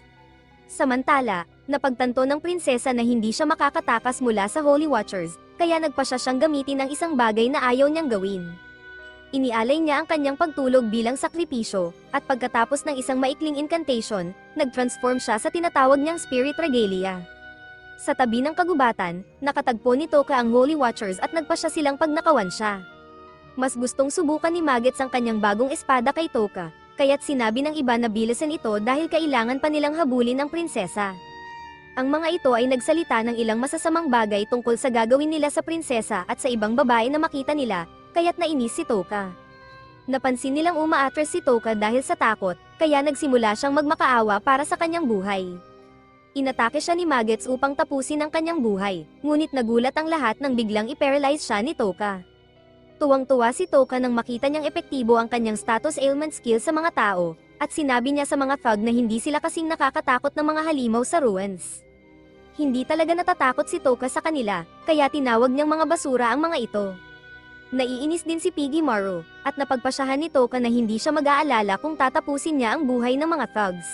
Samantala, napagtanto ng prinsesa na hindi siya makakatakas mula sa Holy Watchers, kaya nagpasya siyang gamitin ang isang bagay na ayaw niyang gawin. Inialay niya ang kanyang pagtulog bilang sakripisyo, at pagkatapos ng isang maikling incantation, nag-transform siya sa tinatawag niyang Spirit Regalia. Sa tabi ng kagubatan, nakatagpo ni Toka ang Holy Watchers at nagpasya silang pagnakawan siya. Mas gustong subukan ni Maggots ang kanyang bagong espada kay Toka, kaya't sinabi ng iba na bilisan ito dahil kailangan pa nilang habulin ang prinsesa. Ang mga ito ay nagsalita ng ilang masasamang bagay tungkol sa gagawin nila sa prinsesa at sa ibang babae na makita nila, kaya't nainis si Toka. Napansin nilang umaatras si Toka dahil sa takot, kaya nagsimula siyang magmakaawa para sa kanyang buhay. Inatake siya ni Maggots upang tapusin ang kanyang buhay, ngunit nagulat ang lahat nang biglang i-paralyze siya ni Toka. Tuwang-tuwa si Toka nang makita niyang epektibo ang kanyang status ailment skill sa mga tao, at sinabi niya sa mga thug na hindi sila kasing nakakatakot ng mga halimaw sa ruins. Hindi talaga natatakot si Toka sa kanila, kaya tinawag niyang mga basura ang mga ito. Naiinis din si Piggy Morrow, at napagpasyahan ni Toka na hindi siya mag-aalala kung tatapusin niya ang buhay ng mga thugs.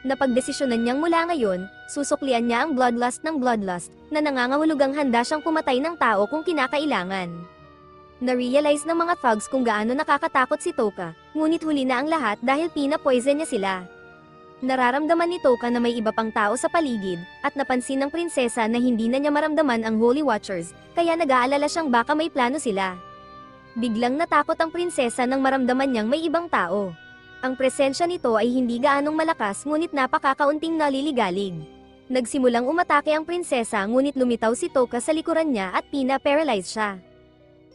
Napagdesisyonan niyang mula ngayon, susuklian niya ang bloodlust ng bloodlust, na nangangahulugang handa siyang pumatay ng tao kung kinakailangan. Na-realize ng mga thugs kung gaano nakakatakot si Toka, ngunit huli na ang lahat dahil pina-poison niya sila. Nararamdaman ni Toka na may iba pang tao sa paligid, at napansin ng prinsesa na hindi na niya maramdaman ang Holy Watchers, kaya nag-aalala siyang baka may plano sila. Biglang natakot ang prinsesa nang maramdaman niyang may ibang tao. Ang presensya nito ay hindi gaanong malakas ngunit napakakaunting naliligalig. Nagsimulang umatake ang prinsesa ngunit lumitaw si Toka sa likuran niya at pina-paralyze siya.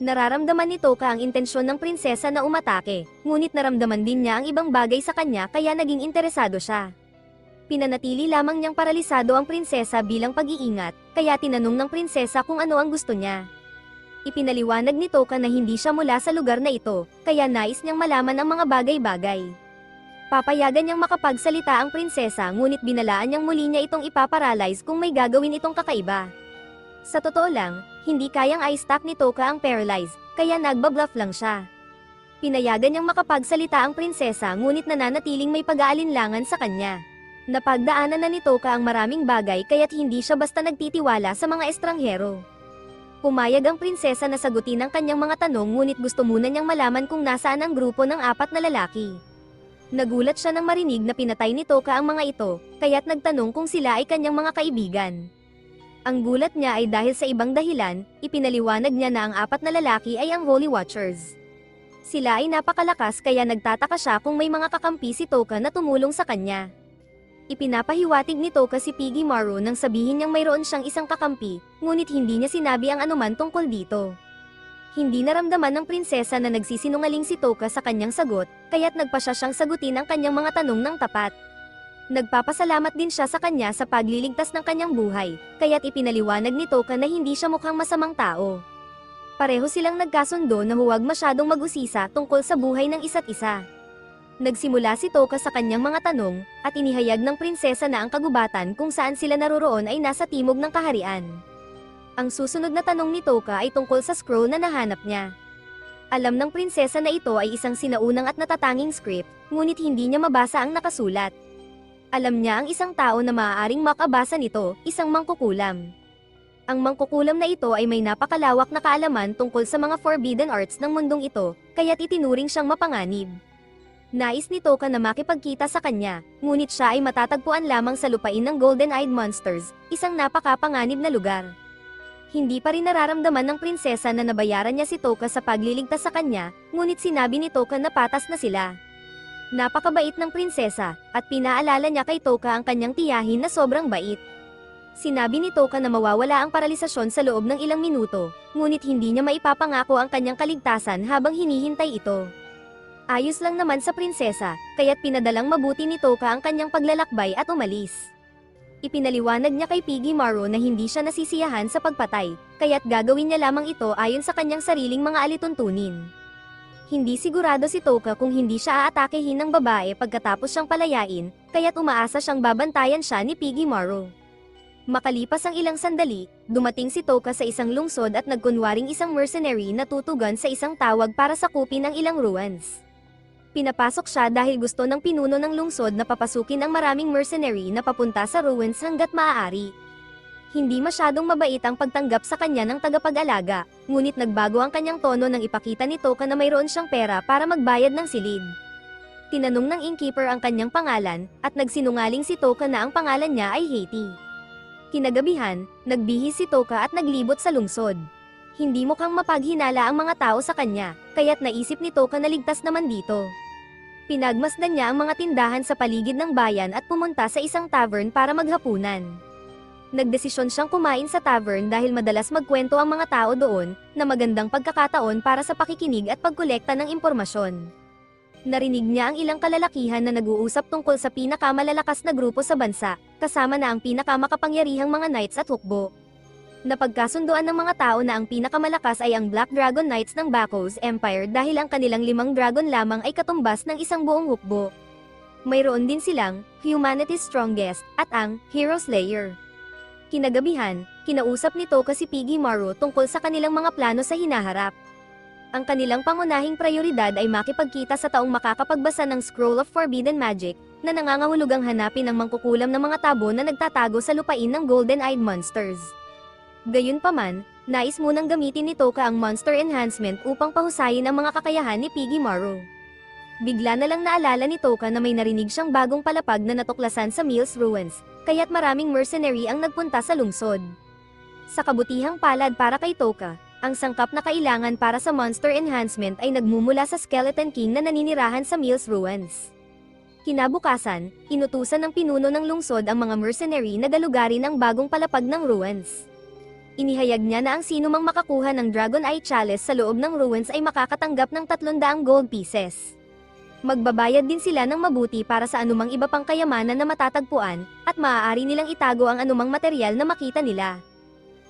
Nararamdaman ni Toka ang intensyon ng prinsesa na umatake, ngunit naramdaman din niya ang ibang bagay sa kanya kaya naging interesado siya. Pinanatili lamang niyang paralisado ang prinsesa bilang pag-iingat, kaya tinanong ng prinsesa kung ano ang gusto niya. Ipinaliwanag ni Toka na hindi siya mula sa lugar na ito, kaya nais niyang malaman ang mga bagay-bagay. Papayagan niyang makapagsalita ang prinsesa ngunit binalaan niyang muli niya itong ipaparalyze kung may gagawin itong kakaiba. Sa totoo lang, hindi kayang i-stack ni Toka ang paralyze, kaya nagbabluff lang siya. Pinayagan niyang makapagsalita ang prinsesa ngunit nananatiling may pag-aalinlangan sa kanya. Napagdaanan na ni Toka ang maraming bagay kaya't hindi siya basta nagtitiwala sa mga estranghero. Pumayag ang prinsesa na sagutin ang kanyang mga tanong ngunit gusto muna niyang malaman kung nasaan ang grupo ng 4 na lalaki. Nagulat siya nang marinig na pinatay ni Toka ang mga ito, kaya't nagtanong kung sila ay kanyang mga kaibigan. Ang gulat niya ay dahil sa ibang dahilan, ipinaliwanag niya na ang 4 na lalaki ay ang Holy Watchers. Sila ay napakalakas kaya nagtataka siya kung may mga kakampi si Toka na tumulong sa kanya. Ipinapahiwatig ni Toka si Piggy Morrow nang sabihin niyang mayroon siyang isang kakampi, ngunit hindi niya sinabi ang anuman tungkol dito. Hindi naramdaman ng prinsesa na nagsisinungaling si Toka sa kanyang sagot, kaya't nagpasya siyang sagutin ang kanyang mga tanong ng tapat. Nagpapasalamat din siya sa kanya sa pagliligtas ng kanyang buhay, kaya't ipinaliwanag ni Toka na hindi siya mukhang masamang tao. Pareho silang nagkasundo na huwag masyadong mag-usisa tungkol sa buhay ng isa't isa. Nagsimula si Toka sa kanyang mga tanong, at inihayag ng prinsesa na ang kagubatan kung saan sila naroroon ay nasa timog ng kaharian. Ang susunod na tanong ni Toka ay tungkol sa scroll na nahanap niya. Alam ng prinsesa na ito ay isang sinaunang at natatanging script, ngunit hindi niya mabasa ang nakasulat. Alam niya ang isang tao na maaaring makabasa nito, isang mangkukulam. Ang mangkukulam na ito ay may napakalawak na kaalaman tungkol sa mga forbidden arts ng mundong ito, kaya't itinuring siyang mapanganib. Nais ni Toka na makipagkita sa kanya, ngunit siya ay matatagpuan lamang sa lupain ng Golden-Eyed Monsters, isang napakapanganib na lugar. Hindi pa rin nararamdaman ng prinsesa na nabayaran niya si Toka sa pagliligtas sa kanya, ngunit sinabi ni Toka na patas na sila. Napakabait ng prinsesa, at pinaalala niya kay Toka ang kanyang tiyahin na sobrang bait. Sinabi ni Toka na mawawala ang paralisasyon sa loob ng ilang minuto, ngunit hindi niya maipapangako ang kanyang kaligtasan habang hinihintay ito. Ayos lang naman sa prinsesa, kaya't pinadalang mabuti ni Toka ang kanyang paglalakbay at umalis. Ipinaliwanag niya kay Piggy Morrow na hindi siya nasisiyahan sa pagpatay, kaya't gagawin niya lamang ito ayon sa kanyang sariling mga alituntunin. Hindi sigurado si Toka kung hindi siya aatakehin ng babae pagkatapos siyang palayain, kaya't umaasa siyang babantayan siya ni Piggy Morrow. Makalipas ang ilang sandali, dumating si Toka sa isang lungsod at nagkunwaring isang mercenary na tutugan sa isang tawag para sakupin ang ilang ruins. Pinapasok siya dahil gusto ng pinuno ng lungsod na papasukin ang maraming mercenary na papunta sa ruins hanggat maaari. Hindi masyadong mabait ang pagtanggap sa kanya ng tagapag-alaga, ngunit nagbago ang kanyang tono nang ipakita ni Toka na mayroon siyang pera para magbayad ng silid. Tinanong ng innkeeper ang kanyang pangalan, at nagsinungaling si Toka na ang pangalan niya ay Haiti. Kinagabihan, nagbihis si Toka at naglibot sa lungsod. Hindi mukhang mapaghinala ang mga tao sa kanya, kaya't naisip ni Toka na ligtas naman dito. Pinagmasdan niya ang mga tindahan sa paligid ng bayan at pumunta sa isang tavern para maghapunan. Nagdesisyon siyang kumain sa tavern dahil madalas magkwento ang mga tao doon, na magandang pagkakataon para sa pakikinig at pagkolekta ng impormasyon. Narinig niya ang ilang kalalakihan na nag-uusap tungkol sa pinakamalalakas na grupo sa bansa, kasama na ang pinakamakapangyarihang mga knights at hukbo. Napagkasunduan ng mga tao na ang pinakamalakas ay ang Black Dragon Knights ng Bacchus Empire dahil ang kanilang 5 dragon lamang ay katumbas ng isang buong hukbo. Mayroon din silang Humanity's Strongest at ang Hero Slayer. Kinagabihan, kinausap ni Toka si Piggy Maru tungkol sa kanilang mga plano sa hinaharap. Ang kanilang pangunahing prioridad ay makipagkita sa taong makakapagbasa ng Scroll of Forbidden Magic, na nangangahulugang hanapin ang mangkukulam ng mga tabo na nagtatago sa lupain ng Golden-Eyed Monsters. Gayunpaman, nais munang gamitin ni Toka ang Monster Enhancement upang pahusayin ang mga kakayahan ni Piggy Maru. Bigla na lang naalala ni Toka na may narinig siyang bagong palapag na natuklasan sa Mills Ruins, kaya't maraming mercenary ang nagpunta sa lungsod. Sa kabutihang palad para kay Toka, ang sangkap na kailangan para sa Monster Enhancement ay nagmumula sa Skeleton King na naninirahan sa Mills Ruins. Kinabukasan, inutusan ng pinuno ng lungsod ang mga mercenary na galugarin ang bagong palapag ng ruins. Inihayag niya na ang sino mang makakuha ng Dragon Eye Chalice sa loob ng ruins ay makakatanggap ng 300 gold pieces. Magbabayad din sila ng mabuti para sa anumang iba pang kayamanan na matatagpuan, at maaari nilang itago ang anumang material na makita nila.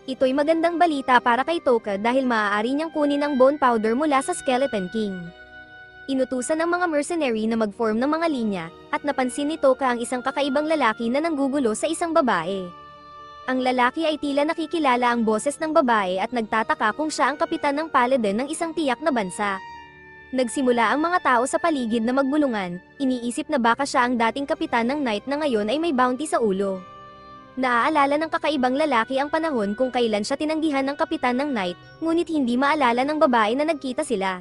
Ito'y magandang balita para kay Toka dahil maaari niyang kunin ang bone powder mula sa Skeleton King. Inutusan ng mga mercenary na mag-form ng mga linya, at napansin ni Toka ang isang kakaibang lalaki na nanggugulo sa isang babae. Ang lalaki ay tila nakikilala ang boses ng babae at nagtataka kung siya ang kapitan ng paladin ng isang tiyak na bansa. Nagsimula ang mga tao sa paligid na magbulungan, iniisip na baka siya ang dating kapitan ng knight na ngayon ay may bounty sa ulo. Naaalala ng kakaibang lalaki ang panahon kung kailan siya tinanggihan ng kapitan ng knight, ngunit hindi maalala ng babae na nagkita sila.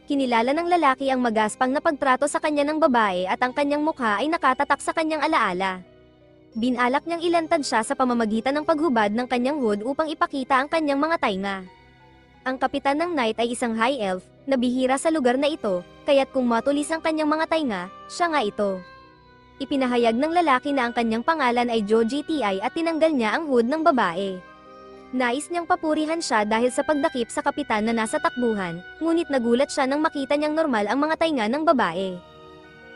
Kinilala ng lalaki ang magaspang na pagtrato sa kanya ng babae at ang kanyang mukha ay nakatatak sa kanyang alaala. Binalak niyang ilantad siya sa pamamagitan ng paghubad ng kanyang hood upang ipakita ang kanyang mga tainga. Ang kapitan ng knight ay isang high elf, na bihira sa lugar na ito, kaya't kung matulis ang kanyang mga tainga, siya nga ito. Ipinahayag ng lalaki na ang kanyang pangalan ay Joji Ti at tinanggal niya ang hood ng babae. Nais niyang papurihan siya dahil sa pagdakip sa kapitan na nasa takbuhan, ngunit nagulat siya nang makita niyang normal ang mga tainga ng babae.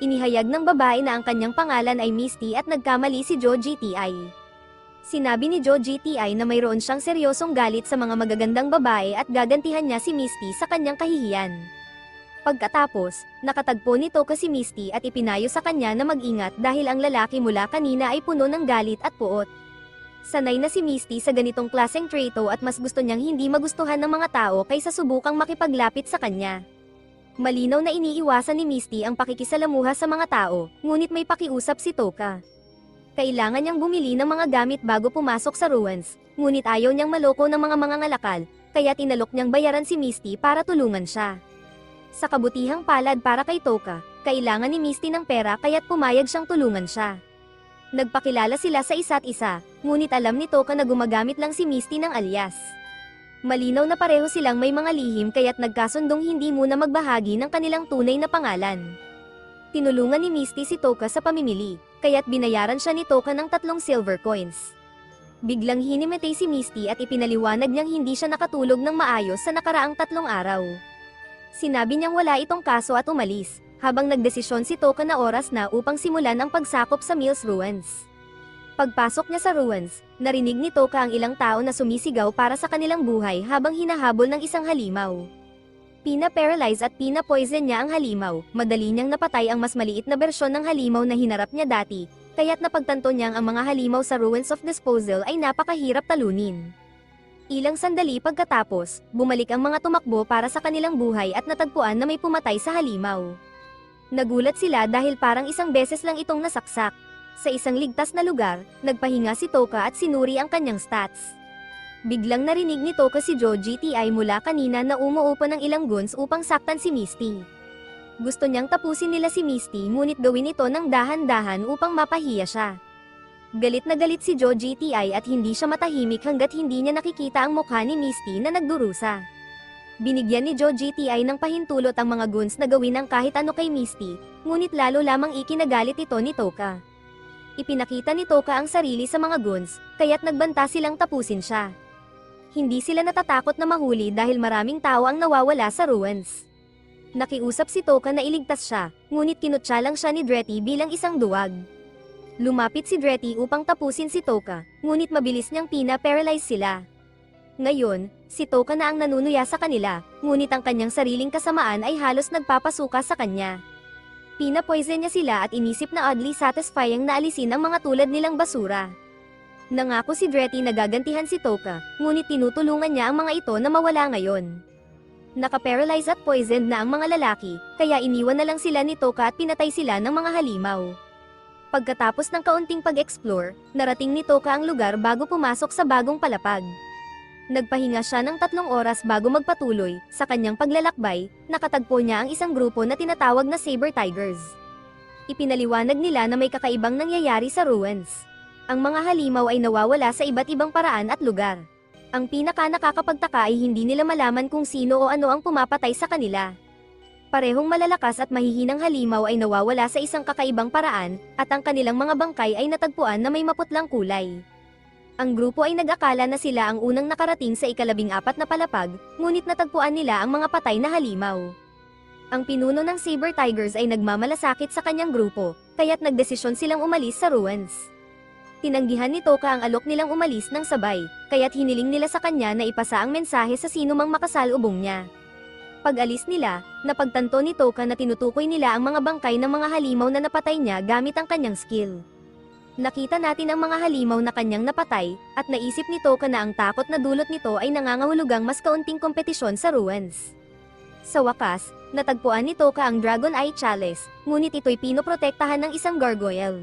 Inihayag ng babae na ang kanyang pangalan ay Misty at nagkamali si Joji Ti. Sinabi ni Joji Ti na mayroon siyang seryosong galit sa mga magagandang babae at gagantihan niya si Misty sa kanyang kahihiyan. Pagkatapos, nakatagpo ni Toka si Misty at ipinayo sa kanya na mag-ingat dahil ang lalaki mula kanina ay puno ng galit at puot. Sanay na si Misty sa ganitong klaseng traito at mas gusto niyang hindi magustuhan ng mga tao kaysa subukang makipaglapit sa kanya. Malinaw na iniiwasan ni Misty ang pakikisalamuha sa mga tao, ngunit may pakiusap si Toka. Kailangan niyang bumili ng mga gamit bago pumasok sa ruins, ngunit ayaw niyang maloko ng mga mangangalakal, kaya tinalok niyang bayaran si Misty para tulungan siya. Sa kabutihang palad para kay Toka, kailangan ni Misty ng pera kaya't pumayag siyang tulungan siya. Nagpakilala sila sa isa't isa, ngunit alam ni Toka na gumagamit lang si Misty ng alias. Malinaw na pareho silang may mga lihim kaya't nagkasundong hindi muna magbahagi ng kanilang tunay na pangalan. Tinulungan ni Misty si Toka sa pamimili, kaya't binayaran siya ni Toka ng 3 silver coins. Biglang hinimatay si Misty at ipinaliwanag niyang hindi siya nakatulog ng maayos sa nakaraang 3 araw. Sinabi niyang wala itong kaso at umalis, habang nagdesisyon si Toka na oras na upang simulan ang pagsakop sa Mills Ruins. Pagpasok niya sa ruins, narinig ni Toka ang ilang tao na sumisigaw para sa kanilang buhay habang hinahabol ng isang halimaw. Pina-paralyze at pina-poison niya ang halimaw, madali niyang napatay ang mas maliit na bersyon ng halimaw na hinarap niya dati, kaya't napagtanto niyang ang mga halimaw sa Ruins of Disposal ay napakahirap talunin. Ilang sandali pagkatapos, bumalik ang mga tumakbo para sa kanilang buhay at natagpuan na may pumatay sa halimaw. Nagulat sila dahil parang isang beses lang itong nasaksak. Sa isang ligtas na lugar, nagpahinga si Toka at sinuri ang kanyang stats. Biglang narinig ni Toka si Joji Ti mula kanina na umuupo ng ilang goons upang saktan si Misty. Gusto niyang tapusin nila si Misty ngunit gawin ito ng dahan-dahan upang mapahiya siya. Galit na galit si Joji Ti at hindi siya matahimik hanggat hindi niya nakikita ang mukha ni Misty na nagdurusa. Binigyan ni Joji Ti ng pahintulot ang mga goons na gawin ang kahit ano kay Misty, ngunit lalo lamang ikinagalit ito ni Toka. Ipinakita ni Toka ang sarili sa mga goons, kaya't nagbanta silang tapusin siya. Hindi sila natatakot na mahuli dahil maraming tao ang nawawala sa ruins. Nakiusap si Toka na iligtas siya, ngunit kinutya lang siya ni Dretty bilang isang duwag. Lumapit si Dretty upang tapusin si Toka, ngunit mabilis niyang pina-paralyze sila. Ngayon, si Toka na ang nanunuya sa kanila, ngunit ang kanyang sariling kasamaan ay halos nagpapasuka sa kanya. Pina-poison niya sila at inisip na oddly satisfying na alisin ang mga tulad nilang basura. Nangako si Dretty na gagantihan si Toka, ngunit tinutulungan niya ang mga ito na mawala ngayon. Naka-paralyze at poisoned na ang mga lalaki, kaya iniwan na lang sila ni Toka at pinatay sila ng mga halimaw. Pagkatapos ng kaunting pag-explore, narating ni Toka ang lugar bago pumasok sa bagong palapag. Nagpahinga siya ng 3 oras bago magpatuloy. Sa kanyang paglalakbay, nakatagpo niya ang isang grupo na tinatawag na Saber Tigers. Ipinaliwanag nila na may kakaibang nangyayari sa ruins. Ang mga halimaw ay nawawala sa iba't ibang paraan at lugar. Ang pinaka-nakakapagtaka ay hindi nila malaman kung sino o ano ang pumapatay sa kanila. Parehong malalakas at mahihinang halimaw ay nawawala sa isang kakaibang paraan, at ang kanilang mga bangkay ay natagpuan na may maputlang kulay. Ang grupo ay nag-akala na sila ang unang nakarating sa ika-14 na palapag, ngunit natagpuan nila ang mga patay na halimaw. Ang pinuno ng Saber Tigers ay nagmamalasakit sa kanyang grupo, kaya't nagdesisyon silang umalis sa ruins. Tinanggihan ni Toka ang alok nilang umalis ng sabay, kaya't hiniling nila sa kanya na ipasa ang mensahe sa sinumang makasalubong niya. Pag-alis nila, napagtanto ni Toka na tinutukoy nila ang mga bangkay ng mga halimaw na napatay niya gamit ang kanyang skill. Nakita natin ang mga halimaw na kanyang napatay, at naisip ni Toka na ang takot na dulot nito ay nangangahulugang mas kaunting kompetisyon sa ruins. Sa wakas, natagpuan ni Toka ang Dragon Eye Chalice, ngunit ito'y pinoprotektahan ng isang gargoyle.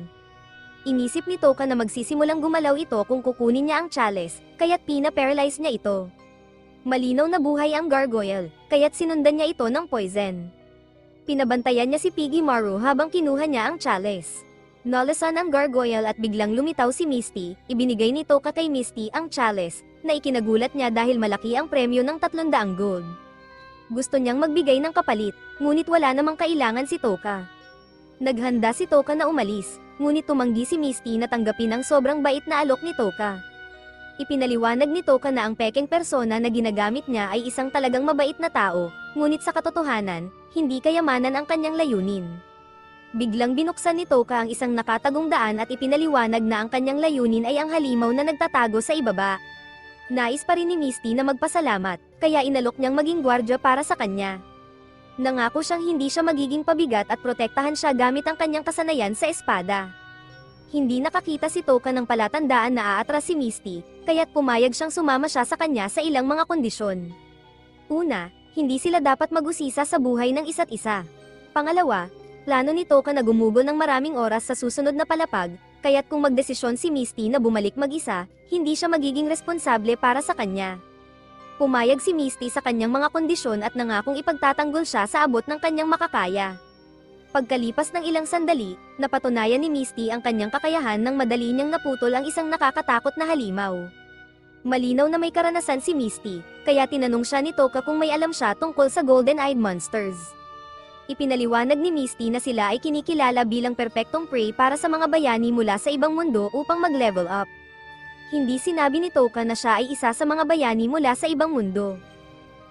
Inisip ni Toka na magsisimulang gumalaw ito kung kukunin niya ang chalice, kaya't pina-paralyze niya ito. Malinaw na buhay ang gargoyle, kaya't sinundan niya ito ng poison. Pinabantayan niya si Piggy Maru habang kinuha niya ang chalice. Nalasan ang gargoyle at biglang lumitaw si Misty. Ibinigay ni Toka kay Misty ang chalice, na ikinagulat niya dahil malaki ang premyo ng 300 gold. Gusto niyang magbigay ng kapalit, ngunit wala namang kailangan si Toka. Naghanda si Toka na umalis, ngunit tumanggi si Misty na tanggapin ang sobrang bait na alok ni Toka. Ipinaliwanag ni Toka na ang pekeng persona na ginagamit niya ay isang talagang mabait na tao, ngunit sa katotohanan, hindi kayamanan ang kanyang layunin. Biglang binuksan ni Toka ang isang nakatagong daan at ipinaliwanag na ang kanyang layunin ay ang halimaw na nagtatago sa ibaba. Nais pa rin ni Misty na magpasalamat, kaya inalok niyang maging gwardya para sa kanya. Nangako siyang hindi siya magiging pabigat at protektahan siya gamit ang kanyang kasanayan sa espada. Hindi nakakita si Toka ng palatandaan na aatras si Misty, kaya't pumayag siyang sumama siya sa kanya sa ilang mga kondisyon. Una, hindi sila dapat mag-usisa sa buhay ng isa't isa. Pangalawa, plano ni Toka na gumugo ng maraming oras sa susunod na palapag, kaya't kung magdesisyon si Misty na bumalik mag-isa, hindi siya magiging responsable para sa kanya. Pumayag si Misty sa kanyang mga kondisyon at nangakong ipagtatanggol siya sa abot ng kanyang makakaya. Pagkalipas ng ilang sandali, napatunayan ni Misty ang kanyang kakayahan nang madali niyang naputol ang isang nakakatakot na halimaw. Malinaw na may karanasan si Misty, kaya tinanong siya ni Toka kung may alam siya tungkol sa Golden-Eyed Monsters. Ipinaliwanag ni Misty na sila ay kinikilala bilang perpektong prey para sa mga bayani mula sa ibang mundo upang mag-level up. Hindi sinabi ni Toka na siya ay isa sa mga bayani mula sa ibang mundo.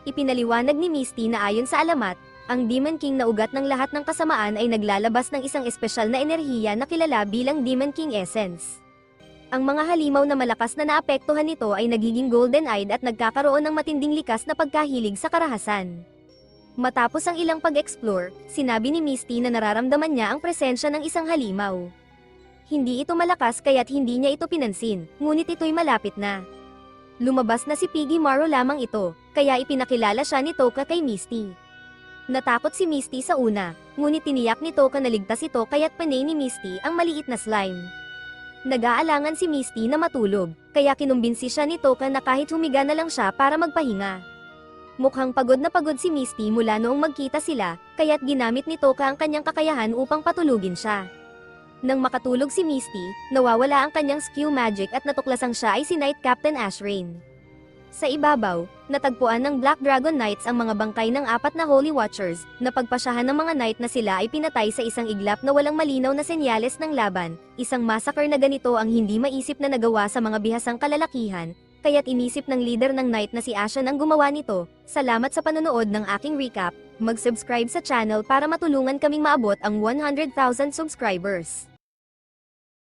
Ipinaliwanag ni Misty na ayon sa alamat, ang Demon King na ugat ng lahat ng kasamaan ay naglalabas ng isang espesyal na enerhiya na kilala bilang Demon King Essence. Ang mga halimaw na malakas na naapektuhan nito ay nagiging golden-eyed at nagkakaroon ng matinding likas na pagkahilig sa karahasan. Matapos ang ilang pag-explore, sinabi ni Misty na nararamdaman niya ang presensya ng isang halimaw. Hindi ito malakas kaya't hindi niya ito pinansin, ngunit ito'y malapit na. Lumabas na si Piggy Maru lamang ito, kaya ipinakilala siya ni Toka kay Misty. Natakot si Misty sa una, ngunit tiniyak ni Toka na ligtas ito kaya't panay ni Misty ang maliit na slime. Nag-aalangan si Misty na matulog, kaya kinumbinsi siya ni Toka na kahit humiga na lang siya para magpahinga. Mukhang pagod na pagod si Misty mula noong magkita sila, kaya't ginamit ni Toka ang kanyang kakayahan upang patulugin siya. Nang makatulog si Misty, nawawala ang kanyang skew magic at natuklasang siya ay si Knight Captain Ashrain. Sa ibabaw, natagpuan ng Black Dragon Knights ang mga bangkay ng 4 na Holy Watchers, na pagpasyahan ng mga knight na sila ay pinatay sa isang iglap na walang malinaw na senyales ng laban. Isang massacre na ganito ang hindi maisip na nagawa sa mga bihasang kalalakihan, kaya't inisip ng leader ng knight na si Ashan ang gumawa nito. Salamat sa panonood ng aking recap. Mag-subscribe sa channel para matulungan kaming maabot ang 100,000 subscribers.